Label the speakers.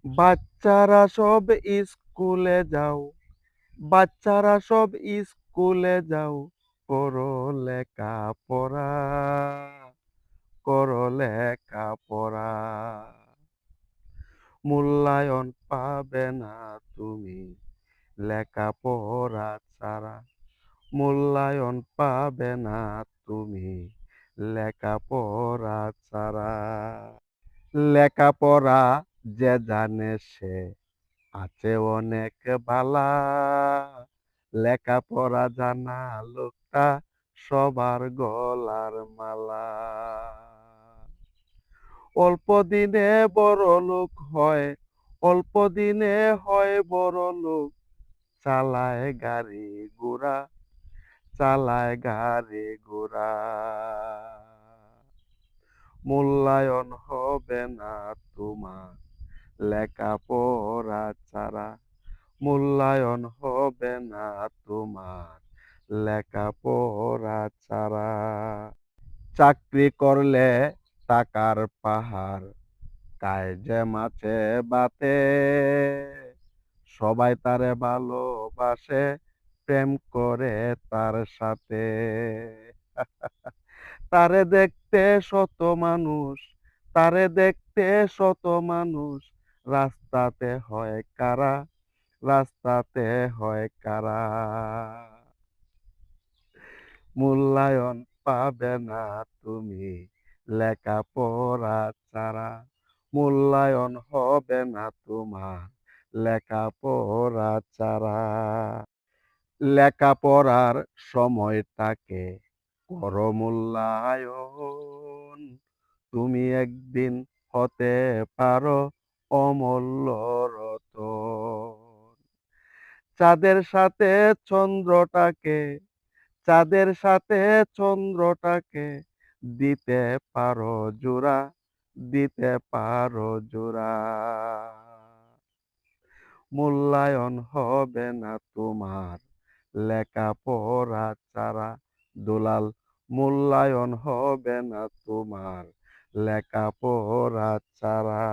Speaker 1: বাচ্চারা সব স্কুলে যাও, বাচ্চারা সব স্কুলে যাও, করো লেখাপড়া, করো লেখাপড়া। মূল্যায়ন পাবে না তুমি লেখাপড়া ছাড়া, মূল্যায়ন পাবে না তুমি লেখাপড়া ছাড়া। লেখাপড়া যে জানে সে আছে অনেক বালা, লেখাপড়া জানা লোকটা সবার গলার মালা। অল্প দিনে বড় লোক হয়, অল্প দিনে হয় বড় লোক, চালায় গাড়ি ঘোড়া, চালায় গাড়ি ঘোড়া। মূল্যায়ন হবে না তোমার লেখাপড়া ছাড়া, মূল্যায়ন হবে না তোমার লেখাপড়া ছাড়া। চাকরি করলে টাকার পাহাড়, কায়জে মাছে বাতে, সবাই তারে ভালোবাসে, প্রেম করে তার সাথে। তারে দেখতে শত মানুষ, তারে দেখতে শত মানুষ, রাস্তাতে হয় কারা, রাস্তাতে হয় কারা। মূল্যায়ন পাবে না তুমি লেখাপড়া ছাড়া, মূল্যায়ন হবে না তোমার লেখাপড়া ছাড়া। লেখাপড়ার সময়টাকে করো মূল্যায়ন, তুমি একদিন হতে পারো অমূল্য রতন। চাঁদের সাথে চন্দ্রটাকে, চাঁদের সাথে চন্দ্রটাকে দিতে পারো জোড়া, দিতে পারো জোড়া। মূল্যায়ন হবে না তোমার লেখাপড়া ছাড়া, দুলাল মূল্যায়ন হবে না তোমার লেখাপড়া ছাড়া।